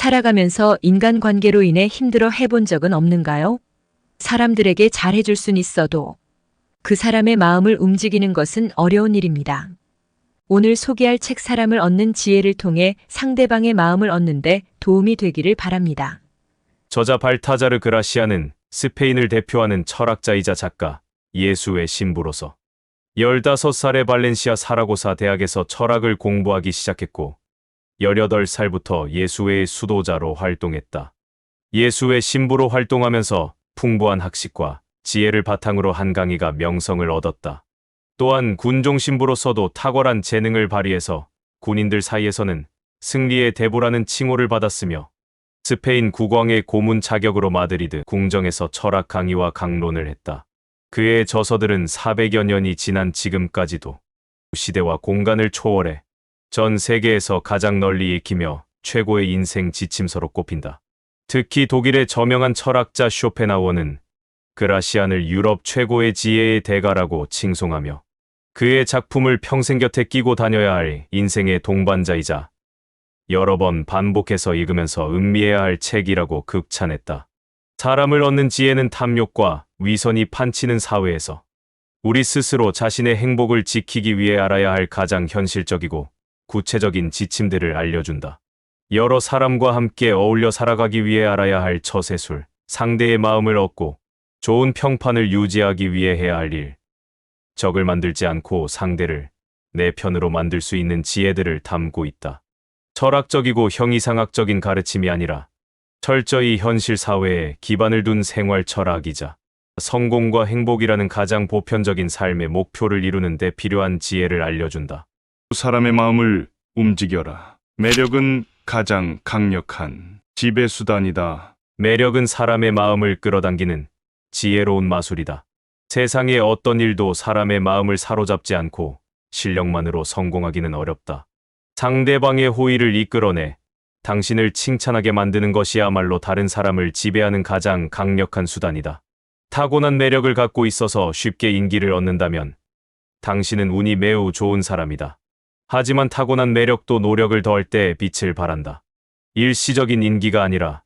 살아가면서 인간관계로 인해 힘들어 해본 적은 없는가요? 사람들에게 잘해줄 순 있어도 그 사람의 마음을 움직이는 것은 어려운 일입니다. 오늘 소개할 책 사람을 얻는 지혜를 통해 상대방의 마음을 얻는데 도움이 되기를 바랍니다. 저자 발타자르 그라시아는 스페인을 대표하는 철학자이자 작가, 예수의 신부로서 15살에 발렌시아 사라고사 대학에서 철학을 공부하기 시작했고 18살부터 예수회의 수도자로 활동했다. 예수의 신부로 활동하면서 풍부한 학식과 지혜를 바탕으로 한 강의가 명성을 얻었다. 또한 군종 신부로서도 탁월한 재능을 발휘해서 군인들 사이에서는 승리의 대부라는 칭호를 받았으며 스페인 국왕의 고문 자격으로 마드리드 궁정에서 철학 강의와 강론을 했다. 그의 저서들은 400여 년이 지난 지금까지도 시대와 공간을 초월해 전 세계에서 가장 널리 읽히며 최고의 인생 지침서로 꼽힌다. 특히 독일의 저명한 철학자 쇼펜하우어는 그라시안을 유럽 최고의 지혜의 대가라고 칭송하며 그의 작품을 평생 곁에 끼고 다녀야 할 인생의 동반자이자 여러 번 반복해서 읽으면서 음미해야 할 책이라고 극찬했다. 사람을 얻는 지혜는 탐욕과 위선이 판치는 사회에서 우리 스스로 자신의 행복을 지키기 위해 알아야 할 가장 현실적이고 구체적인 지침들을 알려준다. 여러 사람과 함께 어울려 살아가기 위해 알아야 할 처세술, 상대의 마음을 얻고 좋은 평판을 유지하기 위해 해야 할 일, 적을 만들지 않고 상대를 내 편으로 만들 수 있는 지혜들을 담고 있다. 철학적이고 형이상학적인 가르침이 아니라 철저히 현실 사회에 기반을 둔 생활 철학이자 성공과 행복이라는 가장 보편적인 삶의 목표를 이루는 데 필요한 지혜를 알려준다. 사람의 마음을 움직여라. 매력은 가장 강력한 지배수단이다. 매력은 사람의 마음을 끌어당기는 지혜로운 마술이다. 세상의 어떤 일도 사람의 마음을 사로잡지 않고 실력만으로 성공하기는 어렵다. 상대방의 호의를 이끌어내 당신을 칭찬하게 만드는 것이야말로 다른 사람을 지배하는 가장 강력한 수단이다. 타고난 매력을 갖고 있어서 쉽게 인기를 얻는다면 당신은 운이 매우 좋은 사람이다. 하지만 타고난 매력도 노력을 더할 때 빛을 발한다. 일시적인 인기가 아니라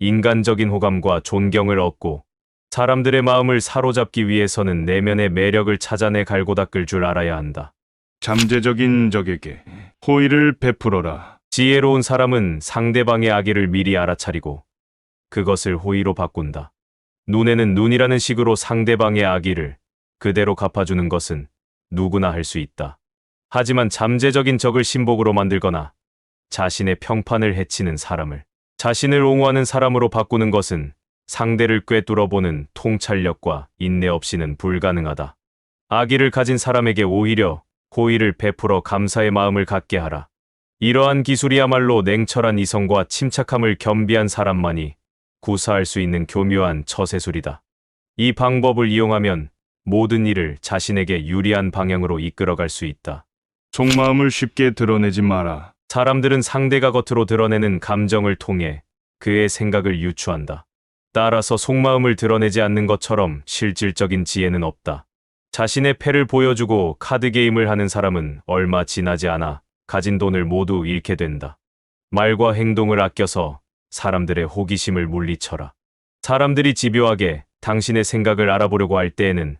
인간적인 호감과 존경을 얻고 사람들의 마음을 사로잡기 위해서는 내면의 매력을 찾아내 갈고 닦을 줄 알아야 한다. 잠재적인 적에게 호의를 베풀어라. 지혜로운 사람은 상대방의 악의를 미리 알아차리고 그것을 호의로 바꾼다. 눈에는 눈이라는 식으로 상대방의 악의를 그대로 갚아주는 것은 누구나 할 수 있다. 하지만 잠재적인 적을 신복으로 만들거나 자신의 평판을 해치는 사람을 자신을 옹호하는 사람으로 바꾸는 것은 상대를 꿰뚫어보는 통찰력과 인내 없이는 불가능하다. 악의를 가진 사람에게 오히려 호의를 베풀어 감사의 마음을 갖게 하라. 이러한 기술이야말로 냉철한 이성과 침착함을 겸비한 사람만이 구사할 수 있는 교묘한 처세술이다. 이 방법을 이용하면 모든 일을 자신에게 유리한 방향으로 이끌어갈 수 있다. 속마음을 쉽게 드러내지 마라. 사람들은 상대가 겉으로 드러내는 감정을 통해 그의 생각을 유추한다. 따라서 속마음을 드러내지 않는 것처럼 실질적인 지혜는 없다. 자신의 패를 보여주고 카드게임을 하는 사람은 얼마 지나지 않아 가진 돈을 모두 잃게 된다. 말과 행동을 아껴서 사람들의 호기심을 물리쳐라. 사람들이 집요하게 당신의 생각을 알아보려고 할 때에는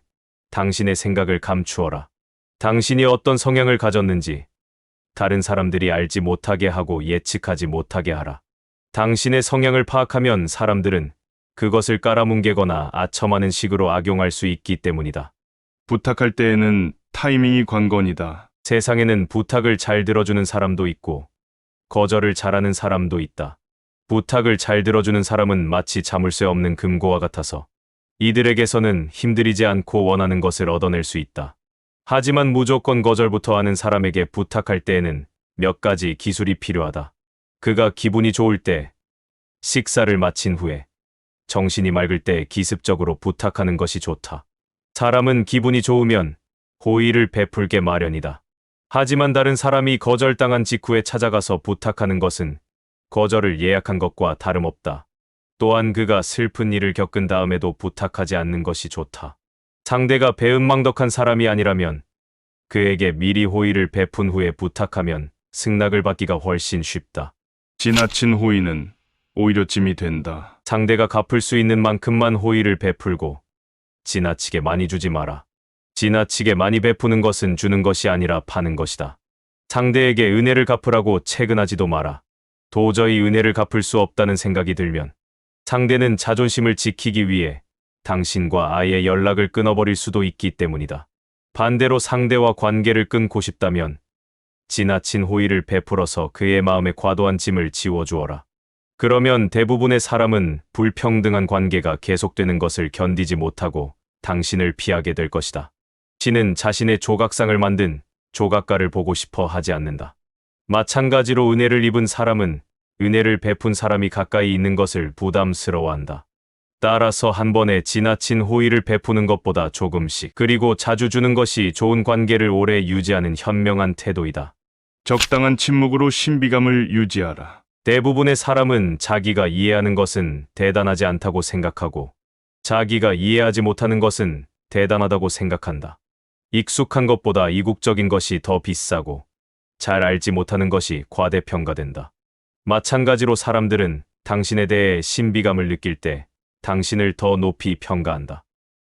당신의 생각을 감추어라. 당신이 어떤 성향을 가졌는지 다른 사람들이 알지 못하게 하고 예측하지 못하게 하라. 당신의 성향을 파악하면 사람들은 그것을 깔아뭉개거나 아첨하는 식으로 악용할 수 있기 때문이다. 부탁할 때에는 타이밍이 관건이다. 세상에는 부탁을 잘 들어주는 사람도 있고 거절을 잘하는 사람도 있다. 부탁을 잘 들어주는 사람은 마치 자물쇠 없는 금고와 같아서 이들에게서는 힘들이지 않고 원하는 것을 얻어낼 수 있다. 하지만 무조건 거절부터 하는 사람에게 부탁할 때에는 몇 가지 기술이 필요하다. 그가 기분이 좋을 때, 식사를 마친 후에, 정신이 맑을 때 기습적으로 부탁하는 것이 좋다. 사람은 기분이 좋으면 호의를 베풀게 마련이다. 하지만 다른 사람이 거절당한 직후에 찾아가서 부탁하는 것은 거절을 예약한 것과 다름없다. 또한 그가 슬픈 일을 겪은 다음에도 부탁하지 않는 것이 좋다. 상대가 배은망덕한 사람이 아니라면 그에게 미리 호의를 베푼 후에 부탁하면 승낙을 받기가 훨씬 쉽다. 지나친 호의는 오히려 짐이 된다. 상대가 갚을 수 있는 만큼만 호의를 베풀고 지나치게 많이 주지 마라. 지나치게 많이 베푸는 것은 주는 것이 아니라 파는 것이다. 상대에게 은혜를 갚으라고 채근하지도 마라. 도저히 은혜를 갚을 수 없다는 생각이 들면 상대는 자존심을 지키기 위해 당신과 아예 연락을 끊어버릴 수도 있기 때문이다. 반대로 상대와 관계를 끊고 싶다면 지나친 호의를 베풀어서 그의 마음에 과도한 짐을 지워주어라. 그러면 대부분의 사람은 불평등한 관계가 계속되는 것을 견디지 못하고 당신을 피하게 될 것이다. 신은 자신의 조각상을 만든 조각가를 보고 싶어 하지 않는다. 마찬가지로 은혜를 입은 사람은 은혜를 베푼 사람이 가까이 있는 것을 부담스러워한다. 따라서 한 번에 지나친 호의를 베푸는 것보다 조금씩 그리고 자주 주는 것이 좋은 관계를 오래 유지하는 현명한 태도이다. 적당한 침묵으로 신비감을 유지하라. 대부분의 사람은 자기가 이해하는 것은 대단하지 않다고 생각하고 자기가 이해하지 못하는 것은 대단하다고 생각한다. 익숙한 것보다 이국적인 것이 더 비싸고 잘 알지 못하는 것이 과대평가된다. 마찬가지로 사람들은 당신에 대해 신비감을 느낄 때 당신을 더 높이 평가한다.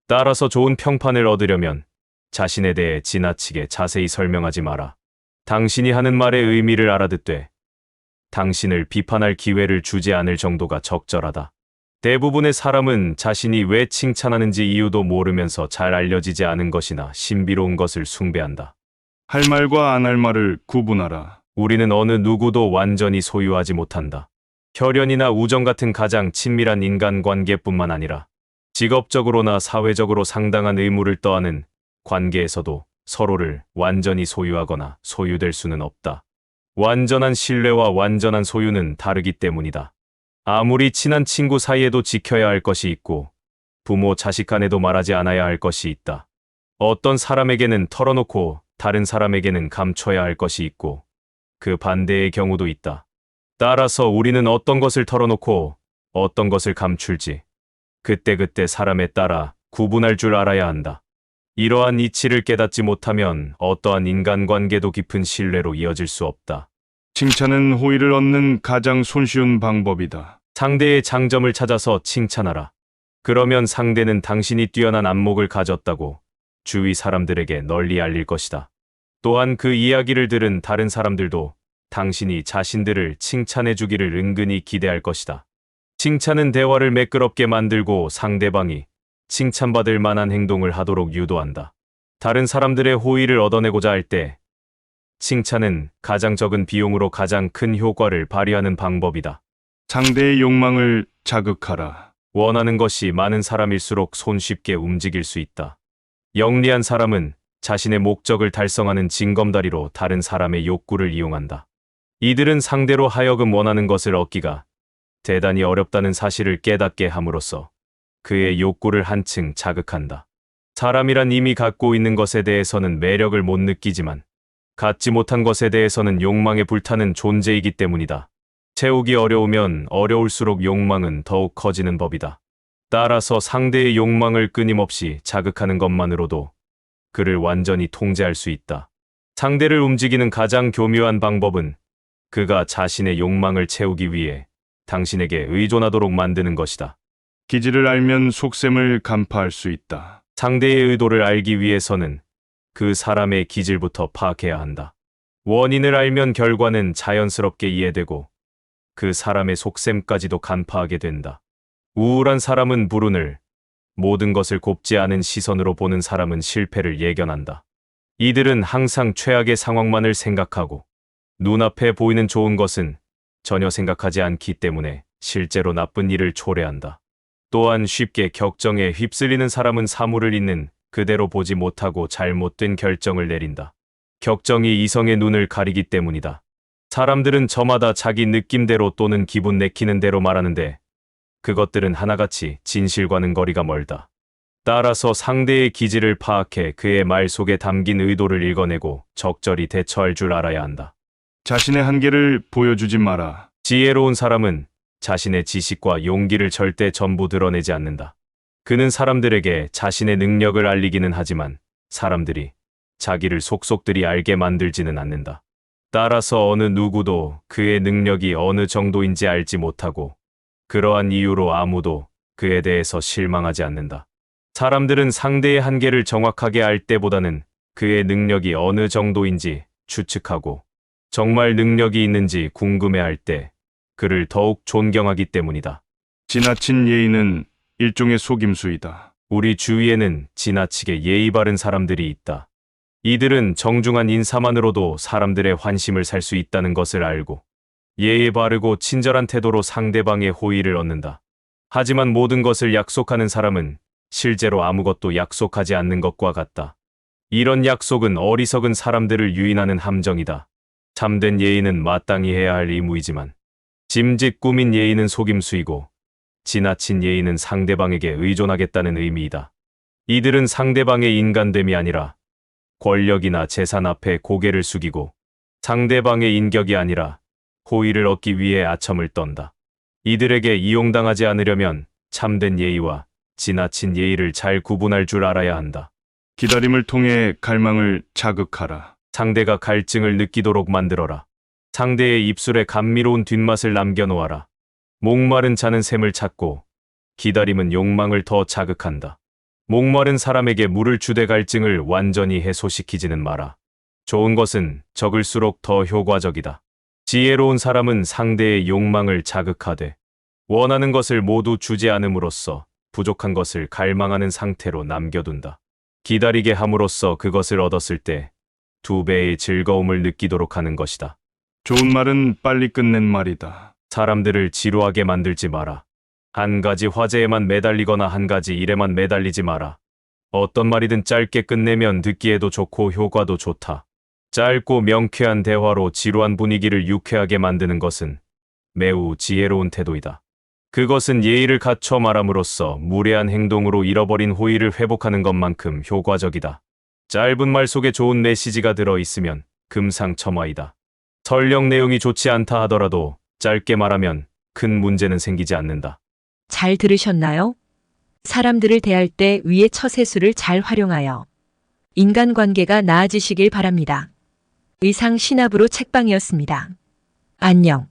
따라서 좋은 평판을 얻으려면 자신에 대해 지나치게 자세히 설명하지 마라. 당신이 하는 말의 의미를 알아듣되 당신을 비판할 기회를 주지 않을 정도가 적절하다. 대부분의 사람은 자신이 왜 칭찬하는지 이유도 모르면서 잘 알려지지 않은 것이나 신비로운 것을 숭배한다. 할 말과 안 할 말을 구분하라. 우리는 어느 누구도 완전히 소유하지 못한다. 혈연이나 우정 같은 가장 친밀한 인간관계뿐만 아니라 직업적으로나 사회적으로 상당한 의무를 떠안은 관계에서도 서로를 완전히 소유하거나 소유될 수는 없다. 완전한 신뢰와 완전한 소유는 다르기 때문이다. 아무리 친한 친구 사이에도 지켜야 할 것이 있고 부모 자식 간에도 말하지 않아야 할 것이 있다. 어떤 사람에게는 털어놓고 다른 사람에게는 감춰야 할 것이 있고 그 반대의 경우도 있다. 따라서 우리는 어떤 것을 털어놓고 어떤 것을 감출지 그때그때 사람에 따라 구분할 줄 알아야 한다. 이러한 이치를 깨닫지 못하면 어떠한 인간관계도 깊은 신뢰로 이어질 수 없다. 칭찬은 호의를 얻는 가장 손쉬운 방법이다. 상대의 장점을 찾아서 칭찬하라. 그러면 상대는 당신이 뛰어난 안목을 가졌다고 주위 사람들에게 널리 알릴 것이다. 또한 그 이야기를 들은 다른 사람들도 당신이 자신들을 칭찬해 주기를 은근히 기대할 것이다. 칭찬은 대화를 매끄럽게 만들고 상대방이 칭찬받을 만한 행동을 하도록 유도한다. 다른 사람들의 호의를 얻어내고자 할 때 칭찬은 가장 적은 비용으로 가장 큰 효과를 발휘하는 방법이다. 상대의 욕망을 자극하라. 원하는 것이 많은 사람일수록 손쉽게 움직일 수 있다. 영리한 사람은 자신의 목적을 달성하는 징검다리로 다른 사람의 욕구를 이용한다. 이들은 상대로 하여금 원하는 것을 얻기가 대단히 어렵다는 사실을 깨닫게 함으로써 그의 욕구를 한층 자극한다. 사람이란 이미 갖고 있는 것에 대해서는 매력을 못 느끼지만 갖지 못한 것에 대해서는 욕망에 불타는 존재이기 때문이다. 채우기 어려우면 어려울수록 욕망은 더욱 커지는 법이다. 따라서 상대의 욕망을 끊임없이 자극하는 것만으로도 그를 완전히 통제할 수 있다. 상대를 움직이는 가장 교묘한 방법은 그가 자신의 욕망을 채우기 위해 당신에게 의존하도록 만드는 것이다. 기질을 알면 속셈을 간파할 수 있다. 상대의 의도를 알기 위해서는 그 사람의 기질부터 파악해야 한다. 원인을 알면 결과는 자연스럽게 이해되고 그 사람의 속셈까지도 간파하게 된다. 우울한 사람은 불운을, 모든 것을 곱지 않은 시선으로 보는 사람은 실패를 예견한다. 이들은 항상 최악의 상황만을 생각하고 눈앞에 보이는 좋은 것은 전혀 생각하지 않기 때문에 실제로 나쁜 일을 초래한다. 또한 쉽게 격정에 휩쓸리는 사람은 사물을 있는 그대로 보지 못하고 잘못된 결정을 내린다. 격정이 이성의 눈을 가리기 때문이다. 사람들은 저마다 자기 느낌대로 또는 기분 내키는 대로 말하는데 그것들은 하나같이 진실과는 거리가 멀다. 따라서 상대의 기질을 파악해 그의 말 속에 담긴 의도를 읽어내고 적절히 대처할 줄 알아야 한다. 자신의 한계를 보여주지 마라. 지혜로운 사람은 자신의 지식과 용기를 절대 전부 드러내지 않는다. 그는 사람들에게 자신의 능력을 알리기는 하지만 사람들이 자기를 속속들이 알게 만들지는 않는다. 따라서 어느 누구도 그의 능력이 어느 정도인지 알지 못하고 그러한 이유로 아무도 그에 대해서 실망하지 않는다. 사람들은 상대의 한계를 정확하게 알 때보다는 그의 능력이 어느 정도인지 추측하고 정말 능력이 있는지 궁금해할 때 그를 더욱 존경하기 때문이다. 지나친 예의는 일종의 속임수이다. 우리 주위에는 지나치게 예의 바른 사람들이 있다. 이들은 정중한 인사만으로도 사람들의 환심을 살 수 있다는 것을 알고 예의 바르고 친절한 태도로 상대방의 호의를 얻는다. 하지만 모든 것을 약속하는 사람은 실제로 아무것도 약속하지 않는 것과 같다. 이런 약속은 어리석은 사람들을 유인하는 함정이다. 참된 예의는 마땅히 해야 할 의무이지만 짐짓 꾸민 예의는 속임수이고 지나친 예의는 상대방에게 의존하겠다는 의미이다. 이들은 상대방의 인간됨이 아니라 권력이나 재산 앞에 고개를 숙이고 상대방의 인격이 아니라 호의를 얻기 위해 아첨을 떤다. 이들에게 이용당하지 않으려면 참된 예의와 지나친 예의를 잘 구분할 줄 알아야 한다. 기다림을 통해 갈망을 자극하라. 상대가 갈증을 느끼도록 만들어라. 상대의 입술에 감미로운 뒷맛을 남겨놓아라. 목마른 자는 샘을 찾고 기다림은 욕망을 더 자극한다. 목마른 사람에게 물을 주되 갈증을 완전히 해소시키지는 마라. 좋은 것은 적을수록 더 효과적이다. 지혜로운 사람은 상대의 욕망을 자극하되 원하는 것을 모두 주지 않음으로써 부족한 것을 갈망하는 상태로 남겨둔다. 기다리게 함으로써 그것을 얻었을 때 2배의 즐거움을 느끼도록 하는 것이다. 좋은 말은 빨리 끝낸 말이다. 사람들을 지루하게 만들지 마라. 한 가지 화제에만 매달리거나 한 가지 일에만 매달리지 마라. 어떤 말이든 짧게 끝내면 듣기에도 좋고 효과도 좋다. 짧고 명쾌한 대화로 지루한 분위기를 유쾌하게 만드는 것은 매우 지혜로운 태도이다. 그것은 예의를 갖춰 말함으로써 무례한 행동으로 잃어버린 호의를 회복하는 것만큼 효과적이다. 짧은 말 속에 좋은 메시지가 들어 있으면 금상첨화이다. 설령 내용이 좋지 않다 하더라도 짧게 말하면 큰 문제는 생기지 않는다. 잘 들으셨나요? 사람들을 대할 때 위의 처세술을 잘 활용하여 인간관계가 나아지시길 바랍니다. 의상 신압으로 책방이었습니다. 안녕.